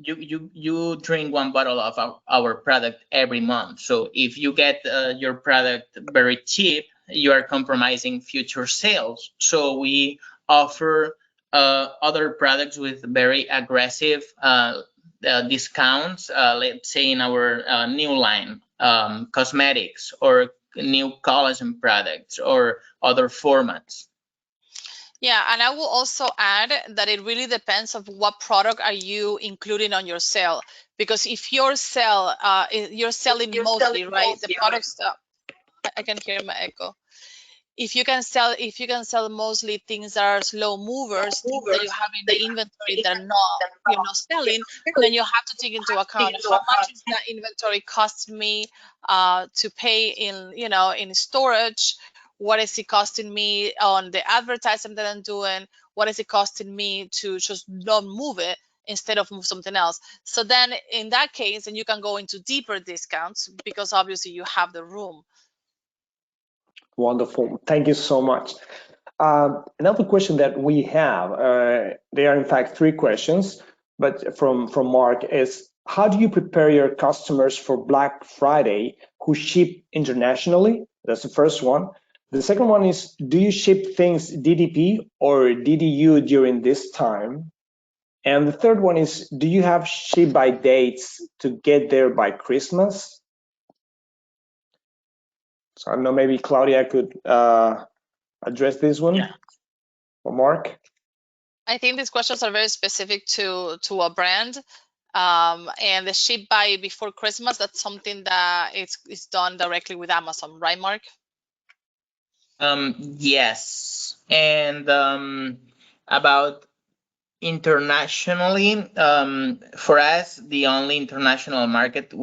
you drink one bottle of our product every month. So if you get your product very cheap, you are compromising future sales. So we offer other products with very aggressive discounts, let's say in our new line, cosmetics, or new collagen products, or other formats. Yeah, and I will also add that it really depends of what product are you including on your sale. Because if your sale, you're selling mostly, right? The products, I can hear my echo. If you can sell mostly things that are slow movers, things that you have in the inventory that are not, you're not selling, then you have to take into account how much is that inventory cost me to pay in, in storage. What is it costing me on the advertising that I'm doing? What is it costing me to just not move it instead of move something else? So then in that case, then you can go into deeper discounts, because obviously you have the room. Wonderful. Thank you so much. Another question that we have, there are in fact three questions, but from Mark, is how do you prepare your customers for Black Friday who ship internationally? That's the first one. The second one is, do you ship things DDP or DDU during this time? And the third one is, do you have ship by dates to get there by Christmas? So I don't know, maybe Cloudya could address this one. Yeah. Or Mark? I think these questions are very specific to a brand. And the ship by before Christmas, that's something that it's done directly with Amazon, right, Mark? Yes. And about internationally, for us, the only international market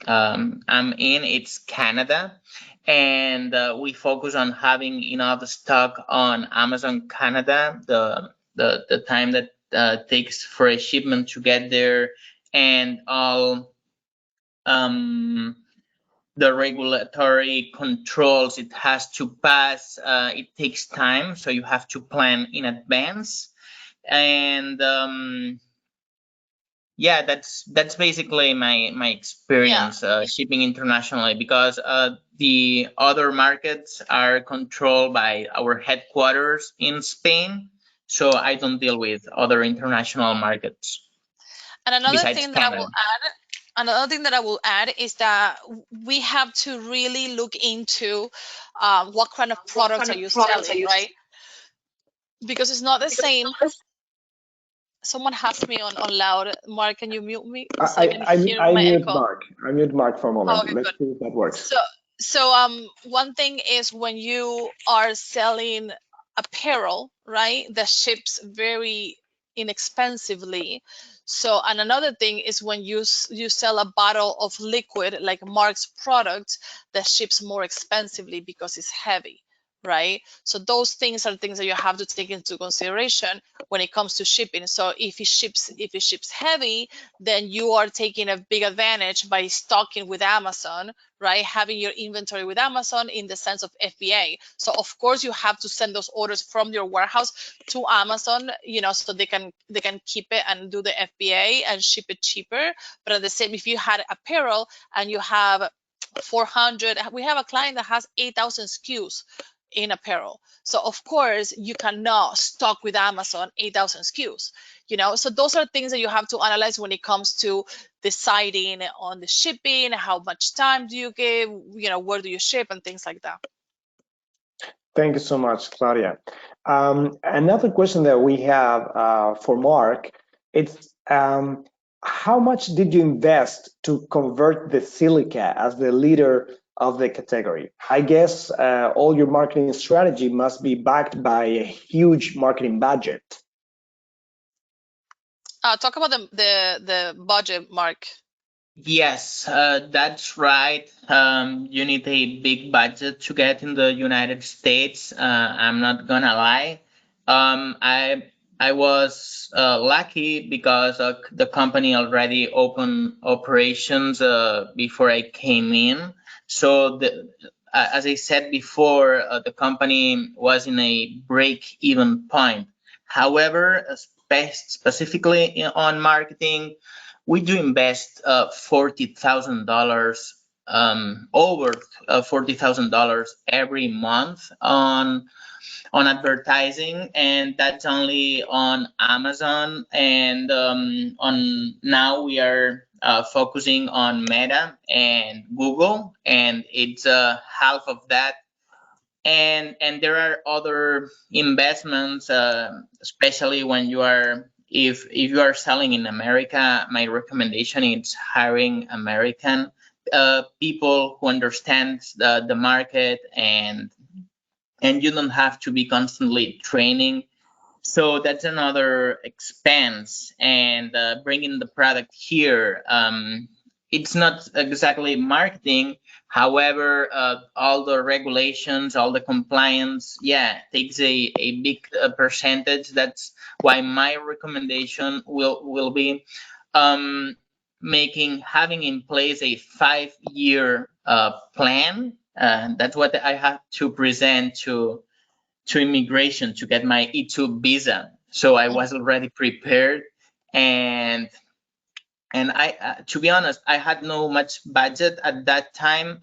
I'm in, it's Canada. And we focus on having enough stock on Amazon Canada, the time that takes for a shipment to get there, and all the regulatory controls it has to pass. It takes time, so you have to plan in advance. And yeah, that's basically my experience shipping internationally, because the other markets are controlled by our headquarters in Spain, so I don't deal with other international markets And besides Canada. another thing that I will add is that we have to really look into what kind of products are you selling, right? Because it's not the same. Someone has me on loud. Mark, can you mute me so I can hear I my mute echo? Mark. I mute Mark for a moment. Okay, Let's good. see if that works. So one thing is when you are selling apparel, right, that ships very inexpensively. So, and another thing is when you sell a bottle of liquid like Mark's product that ships more expensively because it's heavy, right? So those things are things that you have to take into consideration when it comes to shipping. So if it ships heavy, then you are taking a big advantage by stocking with Amazon, right? Having your inventory with Amazon in the sense of FBA. So of course you have to send those orders from your warehouse to Amazon, so they can keep it and do the FBA and ship it cheaper. But at the same, if you had apparel and you have 400, we have a client that has 8,000 SKUs in apparel. So of course you cannot stock with Amazon 8,000 SKUs. So those are things that you have to analyze when it comes to deciding on the shipping, how much time do you give, where do you ship, and things like that. Thank you so much, Cloudya. Another question that we have for Mark, it's how much did you invest to convert the silica as the leader of the category? I guess all your marketing strategy must be backed by a huge marketing budget. Talk about the budget, Mark. Yes, that's right. You need a big budget to get in the United States. I'm not gonna lie. I was lucky because the company already opened operations before I came in. So as I said before, the company was in a break-even point. However, specifically on marketing, we do invest $40,000, over $40,000 every month on advertising, and that's only on Amazon. And on now we are focusing on Meta and Google, and it's half of that. And there are other investments, especially when you are if you are selling in America. My recommendation is hiring American people who understand the market, and you don't have to be constantly training. So that's another expense. And bringing the product here, it's not exactly marketing. However, all the regulations, all the compliance, yeah, takes a big percentage. That's why my recommendation will be having in place a 5-year plan. That's what I have to present to immigration to get my E2 visa. So I was already prepared, and I to be honest, I had no much budget at that time.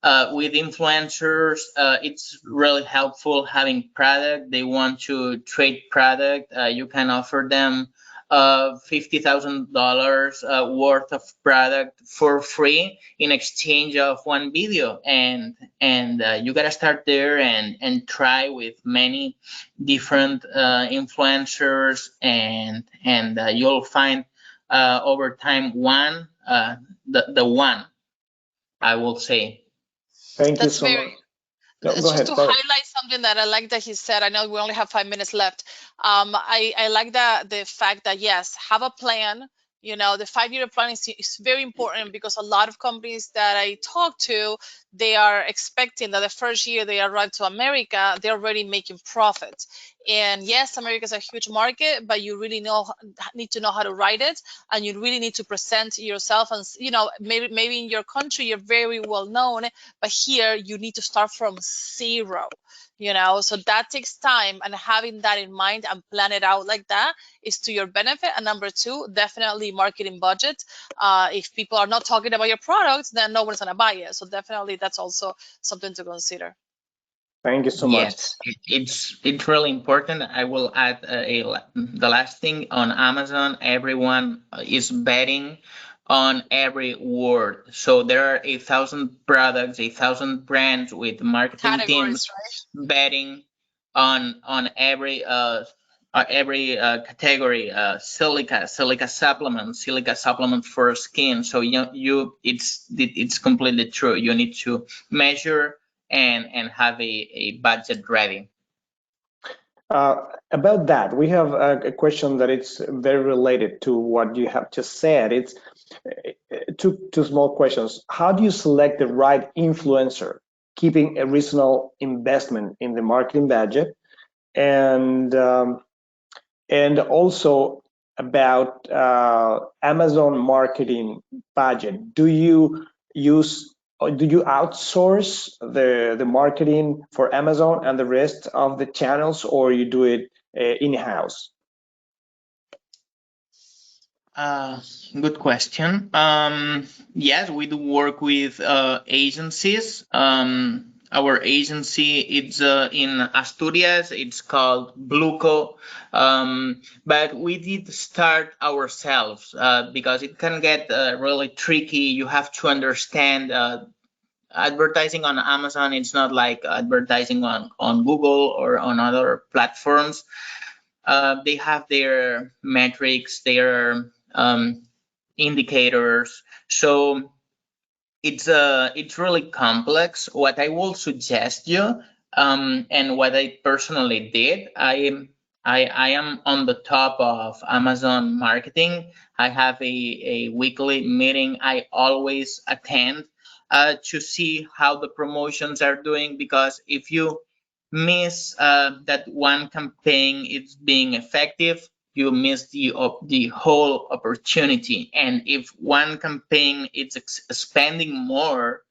with influencers, it's really helpful having product. They want to trade product. You can offer them $50,000 worth of product for free in exchange of one video, and you gotta start there and try with many different influencers, and you'll find over time the one, I will say. Thank you That's so much. very. No, go It's just ahead. to Sorry. highlight something that I like that he said. I know we only have 5 minutes left. I like that the fact that yes, have a plan. You know, the 5-year plan is very important because a lot of companies that I talk to, they are expecting that the first year they arrive to America, they're already making profit. And yes, America is a huge market, but you really need to know how to write it, and you really need to present yourself. And you know, maybe in your country you're very well known, but here you need to start from zero. You know, so that takes time, and having that in mind and plan it out like that is to your benefit. And number two, definitely marketing budget. If people are not talking about your products, then no one's gonna buy it. So definitely that's also something to consider. Thank you so much. Yes, it's really important. I will add the last thing on Amazon. Everyone is betting on every word. So there are 1,000 products, 1,000 brands with marketing Categories, teams betting on every category. Silica supplements for skin. So it's completely true. You need to measure and have a budget ready. About that, we have a question that it's very related to what you have just said. It's two small questions. How do you select the right influencer, keeping a reasonable investment in the marketing budget? And also about Amazon marketing budget. Do you outsource the marketing for Amazon and the rest of the channels, or you do it in-house? Good question. Yes, we do work with agencies. Our agency, it's in Asturias. It's called Bluco. But we did start ourselves because it can get really tricky. You have to understand advertising on Amazon. It's not like advertising on Google or on other platforms. They have their metrics, their indicators. So it's really complex. What I will suggest you, and what I personally did, I am on the top of Amazon marketing. I have a weekly meeting I always attend to see how the promotions are doing, because if you miss that one campaign is being effective, you miss the whole opportunity. And if one campaign is spending more,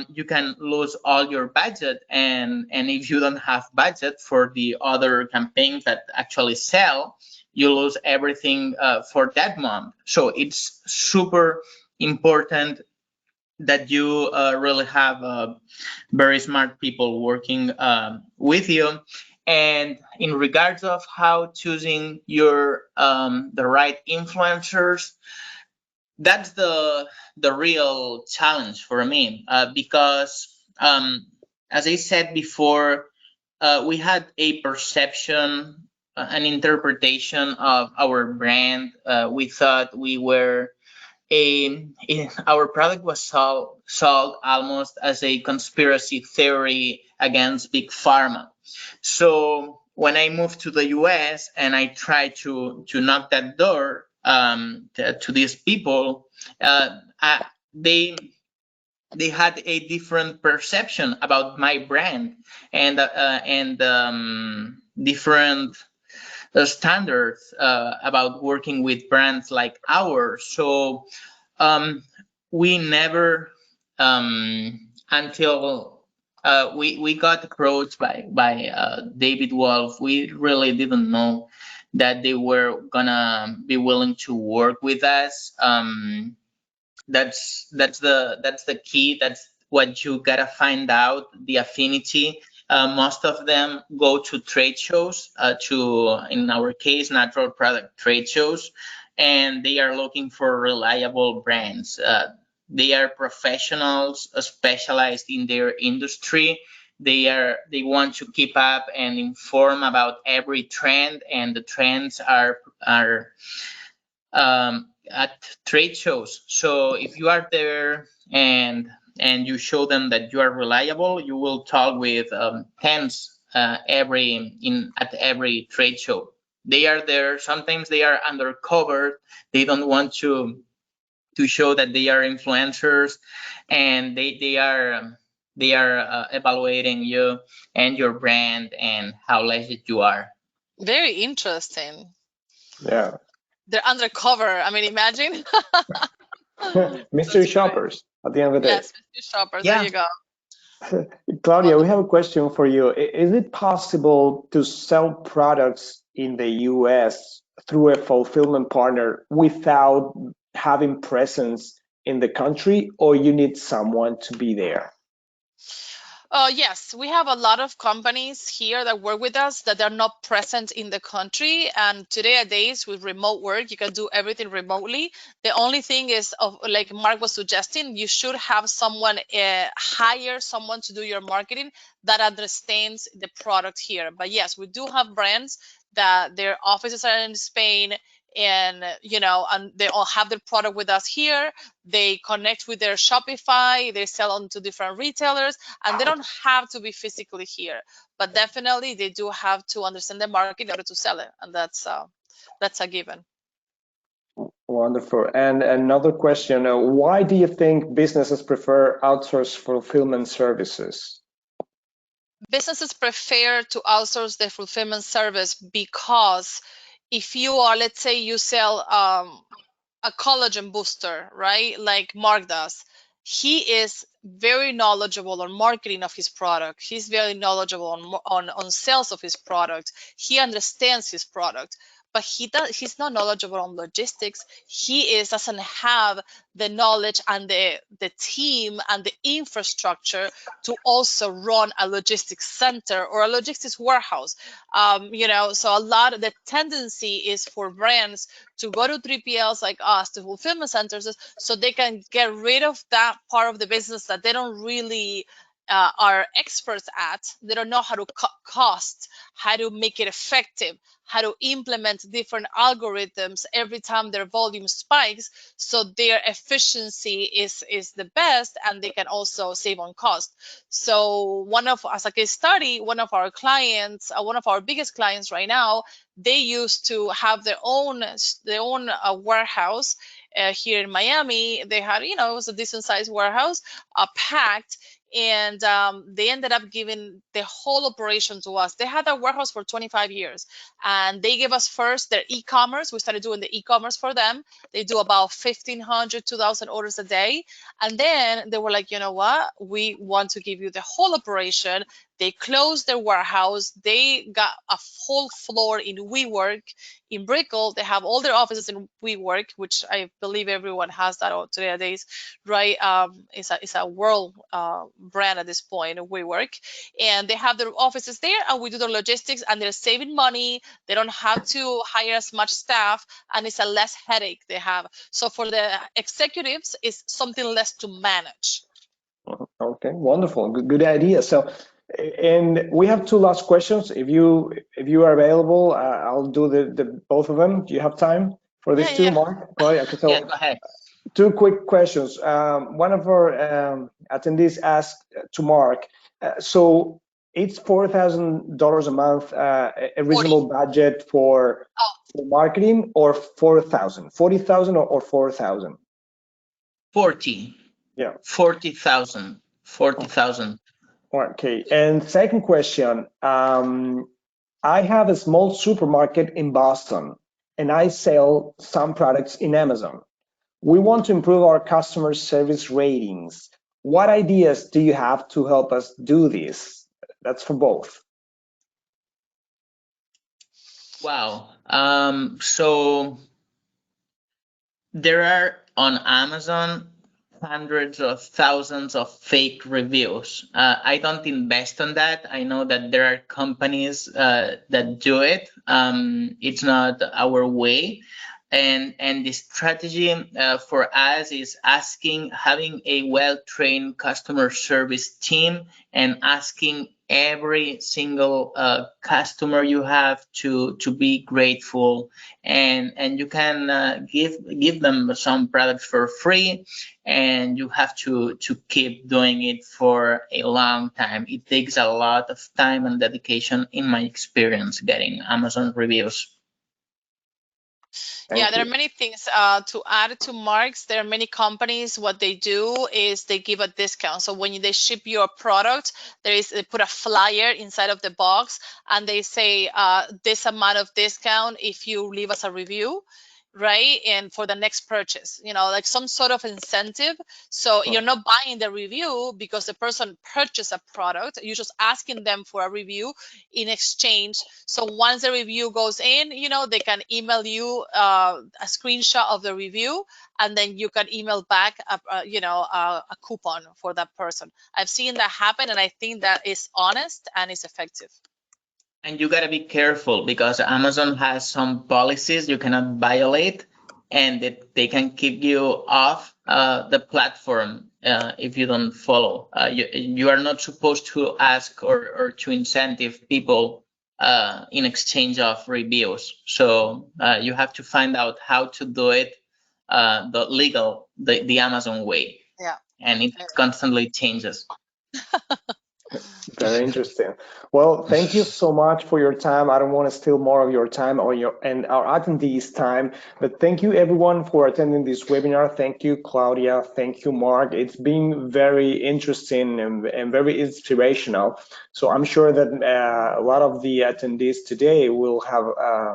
you can lose all your budget. And if you don't have budget for the other campaigns that actually sell, you lose everything for that month. So it's super important that you really have very smart people working with you. And in regards of how choosing your the right influencers, that's the real challenge for me, because as I said before, we had a perception, an interpretation of our brand. We thought we were our product was sold almost as a conspiracy theory against big pharma. So when I moved to the US and I tried to knock that door to these people, they had a different perception about my brand, and different standards about working with brands like ours. So we never, until we got approached by David Wolf, we really didn't know that they were gonna be willing to work with us. That's the key. what you gotta find out, the affinity. Most of them go to trade shows, in our case, natural product trade shows, and they are looking for reliable brands. They are professionals specialized in their industry. They want to keep up and inform about every trend, and the trends are at trade shows. So if you are there and you show them that you are reliable, you will talk with tens at every trade show. They are there. Sometimes they are undercover. They don't want to show that they are influencers, and they are evaluating you and your brand and how legit you are. Very interesting. Yeah. They're undercover. I mean, imagine. Mystery That's great. shoppers at the end of the day. Yes, mystery shoppers. There Yeah. you go. Claudia, we Wonderful. have a question for you. Is it possible to sell products in the US through a fulfillment partner without having presence in the country, or you need someone to be there? Yes, we have a lot of companies here that work with us that are not present in the country. And nowadays, with remote work, you can do everything remotely. The only thing is, like Mark was suggesting, you should have someone hire someone to do your marketing that understands the product here. But yes, we do have brands that their offices are in Spain, and and they all have their product with us here. They connect with their Shopify, they sell on to different retailers, and they don't have to be physically here, but definitely they do have to understand the market in order to sell it, and that's a given. Wonderful. And another question, why do you think businesses prefer outsourced fulfillment services? Businesses prefer to outsource the fulfillment service because if you are, let's say you sell a collagen booster, right? Like Mark does. He is very knowledgeable on marketing of his product. He's very knowledgeable on sales of his product. He understands his product, but he's not knowledgeable on logistics. Doesn't have the knowledge and the team and the infrastructure to also run a logistics center or a logistics warehouse. So a lot of the tendency is for brands to go to 3PLs like us, to fulfillment centers, so they can get rid of that part of the business that they don't really are experts at. They don't know how to cut costs, how to make it effective, how to implement different algorithms every time their volume spikes, so their efficiency is the best, and they can also save on cost. So as a case study, one of our clients, one of our biggest clients right now, they used to have their own warehouse here in Miami. They had, it was a decent sized warehouse, packed, and they ended up giving the whole operation to us. They had that warehouse for 25 years, and they gave us first their e-commerce. We started doing the e-commerce for them. They do about 1,500, 2,000 orders a day, and then they were like, you know what? We want to give you the whole operation. They closed their warehouse. They got a whole floor in WeWork in Brickell. They have all their offices in WeWork, which I believe everyone has that nowadays, right? It's a world brand at this point, WeWork, and they have their offices there, and we do the logistics, and they're saving money. They don't have to hire as much staff, and it's a less headache they have. So for the executives, it's something less to manage. Okay, wonderful. Good idea. So, and we have two last questions. If you are available, I'll do the both of them. Do you have time for these Yeah, two, yeah. Mark? Claudia? Okay, Yeah, so go ahead. two quick questions. One of our attendees asked to Mark, so it's $4,000 a month, a 40. reasonable budget for marketing, or 4,000, 40,000, or 4,000? 40. Yeah. 40,000. 40,000. Okay. And second question, I have a small supermarket in Boston, and I sell some products in Amazon. We want to improve our customer service ratings. What ideas do you have to help us do this? That's for both. Wow. So there are on Amazon hundreds of thousands of fake reviews. I don't invest on that. I know that there are companies that do it. It's not our way. And the strategy for us is having a well-trained customer service team and asking every single customer you have to be grateful, and you can give them some products for free, and you have to keep doing it for a long time. It takes a lot of time and dedication, in my experience, getting Amazon reviews. Yeah, there are many things to add to Mark's. There are many companies. What they do is they give a discount. So when they ship your product, they put a flyer inside of the box, and they say this amount of discount if you leave us a review, right? And for the next purchase, like some sort of incentive. So you're not buying the review because the person purchased a product. You're just asking them for a review in exchange. So once the review goes in, they can email you a screenshot of the review, and then you can email back a coupon for that person. I've seen that happen, and I think that is honest and is effective. And you gotta be careful, because Amazon has some policies you cannot violate, and they can keep you off the platform if you don't follow. You are not supposed to ask or to incentive people in exchange of reviews. So you have to find out how to do it the Amazon way. Yeah. And it constantly changes. Very interesting. Well, thank you so much for your time. I don't want to steal more of your time or our attendees' time, but thank you everyone for attending this webinar. Thank you, Claudia. Thank you, Mark. It's been very interesting and very inspirational. So I'm sure that a lot of the attendees today will have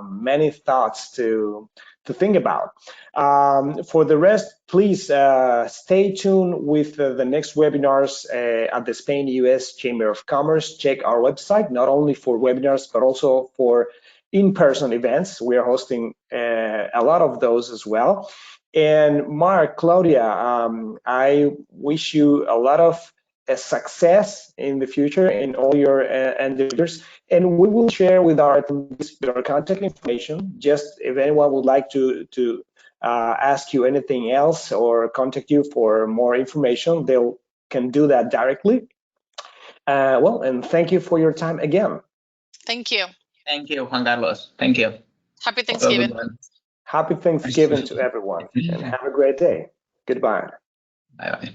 many thoughts to think about. For the rest, please stay tuned with the next webinars at the Spain US Chamber of Commerce. Check our website, not only for webinars, but also for in-person events. We are hosting a lot of those as well. And Mark, Claudia, I wish you a lot of success in the future in all your endeavors. And we will share with our attendees your contact information. Just if anyone would like to ask you anything else or contact you for more information, they can do that directly. Well, and thank you for your time again. Thank you. Thank you, Juan Carlos. Thank you. Happy Thanksgiving. Happy Thanksgiving to everyone, and have a great day. Goodbye. Bye-bye.